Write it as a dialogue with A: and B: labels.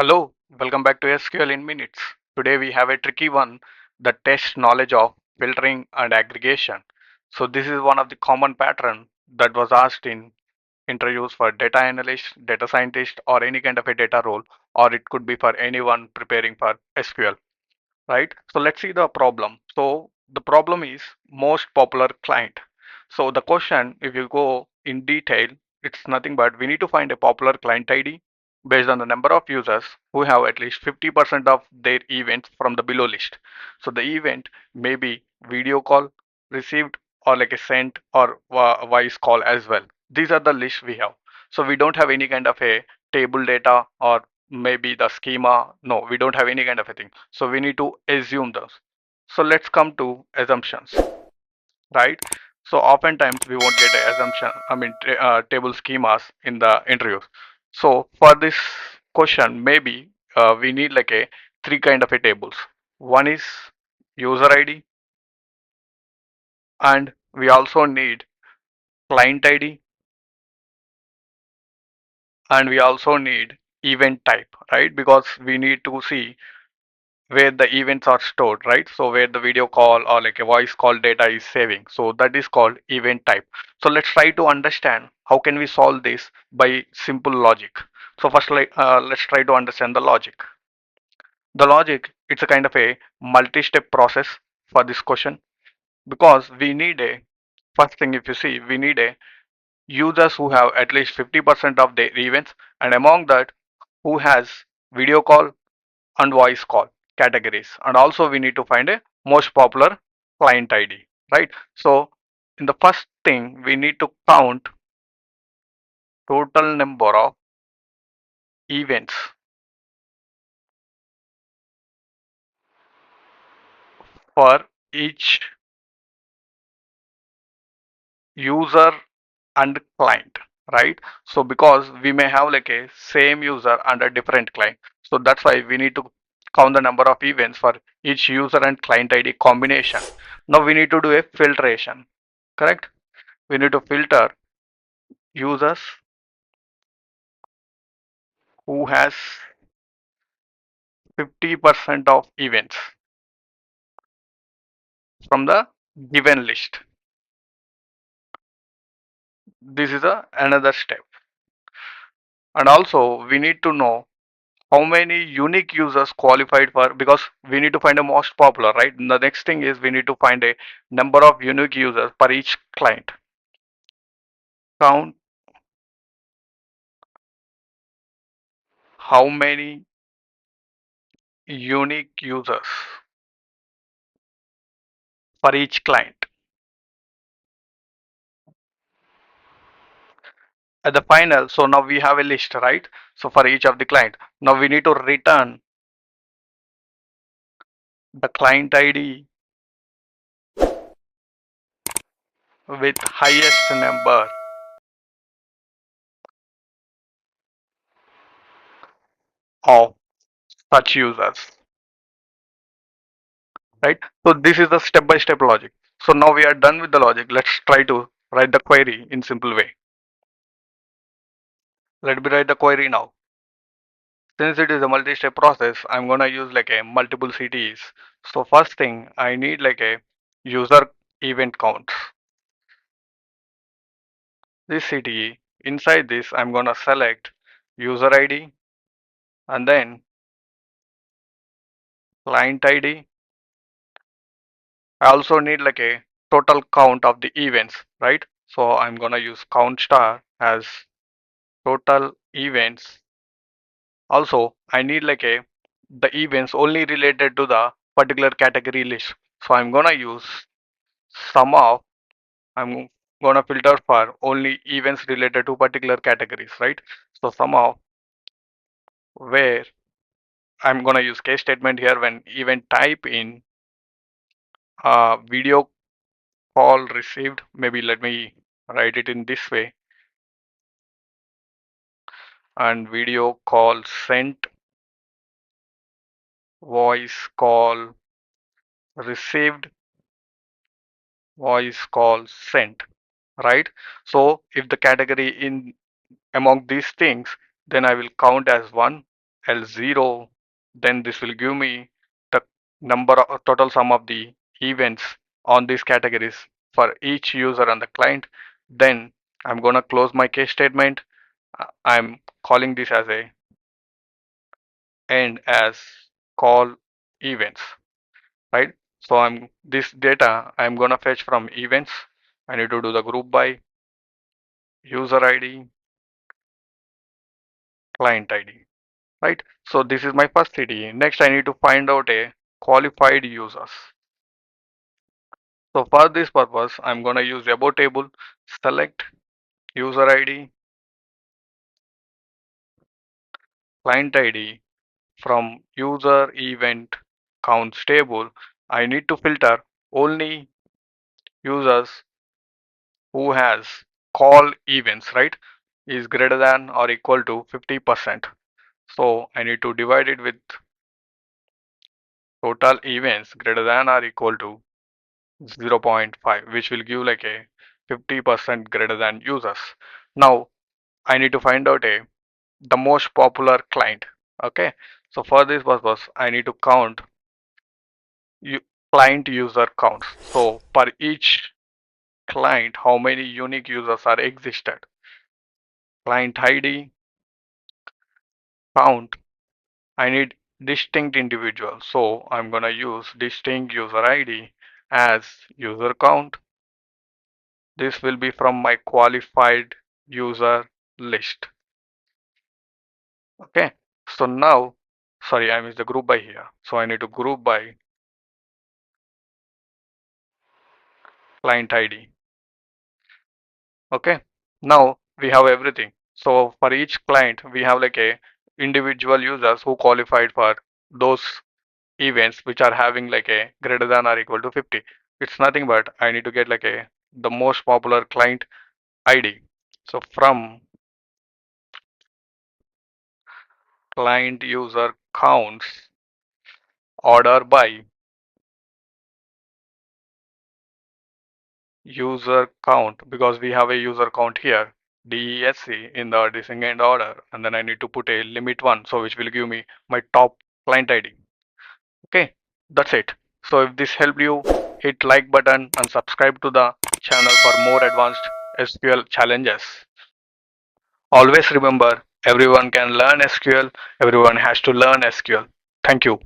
A: Hello, welcome back to SQL in Minutes. Today we have a tricky one that tests knowledge of filtering and aggregation. So this is one of the common pattern that was asked in interviews for data analyst, data scientist or any kind of a data role, or it could be for anyone preparing for SQL, right? So let's see the problem. So the problem is most popular client. So the question, if you go in detail, it's nothing but we need to find a popular client ID based on the number of users who have at least 50% of their events from the below list. So the event may be video call, received, or like a sent or voice call as well. These are the lists we have. So we don't have any kind of a table data or maybe the schema. No, we don't have any kind of a thing. So we need to assume those. So let's come to assumptions, right? So oftentimes we won't get a assumption, table schemas in the interviews. So for this question, maybe we need like a three kind of a tables. One is user ID, and we also need client ID, and we also need event type, right? Because we need to see where the events are stored, right? So where the video call or like a voice call data is saving. So that is called event type. So let's try to understand how can we solve this by simple logic. So first, let's try to understand the logic. The logic, it's a kind of a multi-step process for this question because we need a first thing if you see we need a users who have at least 50% of their events and among that who has video call and voice call categories, and also we need to find a most popular client ID, right? So in the first thing we need to count total number of events for each user and client, right? So because we may have like a same user and a different client, so that's why we need to count the number of events for each user and client ID combination. Now we need to do a filtration, correct? We need to filter users who has 50% of events from the given list. This is another step. And also we need to know how many unique users qualified for, because we need to find the most popular, right? The next thing is we need to find a number of unique users per each client. Count how many unique users for each client. At the final, so now we have a list, right? So for each of the client, now we need to return the client ID with highest number of such users, right? So this is the step-by-step logic. So now we are done with the logic. Let's try to write the query in simple way. Let me write the query now. Since it is a multi-step process, I'm gonna use like a multiple CTEs. So first thing, I need like a user event count. This CTE, inside this, I'm gonna select user ID and then client ID. I also need like a total count of the events, right? So I'm gonna use count star as total events. Also, I need like a the events only related to the particular category list. So I'm gonna use sum of, I'm gonna filter for only events related to particular categories, right? So sum of where I'm gonna use case statement here when event type in video call received. Maybe let me write it in this way, and video call sent, voice call received, voice call sent, right? So if the category in among these things, then I will count as one. L0, then this will give me the number of total sum of the events on these categories for each user and the client. Then I'm going to close my case statement. I'm calling this as a end as call events, right? So I'm this data I'm going to fetch from events. I need to do the group by user ID, client ID, right? So this is my first CDE. Next, I need to find out a qualified users. So for this purpose, I'm going to use about table, select user ID, client ID from user event counts table. I need to filter only users who has call events, right? Is greater than or equal to 50%. So I need to divide it with total events greater than or equal to 0.5, which will give like a 50% greater than users. Now I need to find out a the most popular client. Okay, so for this purpose, I need to count client user counts. So per each client, how many unique users are existed? Client ID count. I need distinct individual. So I'm gonna use distinct user ID as user count. This will be from my qualified user list. Okay. So now, sorry, I missed the group by here. So I need to group by client ID. Okay. Now we have everything. So for each client, we have like a individual users who qualified for those events which are having like a greater than or equal to 50. It's nothing but I need to get like a the most popular client ID. So from client user counts order by user count because we have a user count here DESC in the descending order, and then I need to put a limit one, so which will give me my top client ID. Okay, that's it. So if this helped you, hit like button and subscribe to the channel for more advanced SQL challenges. Always remember, everyone can learn SQL, everyone has to learn SQL. Thank you.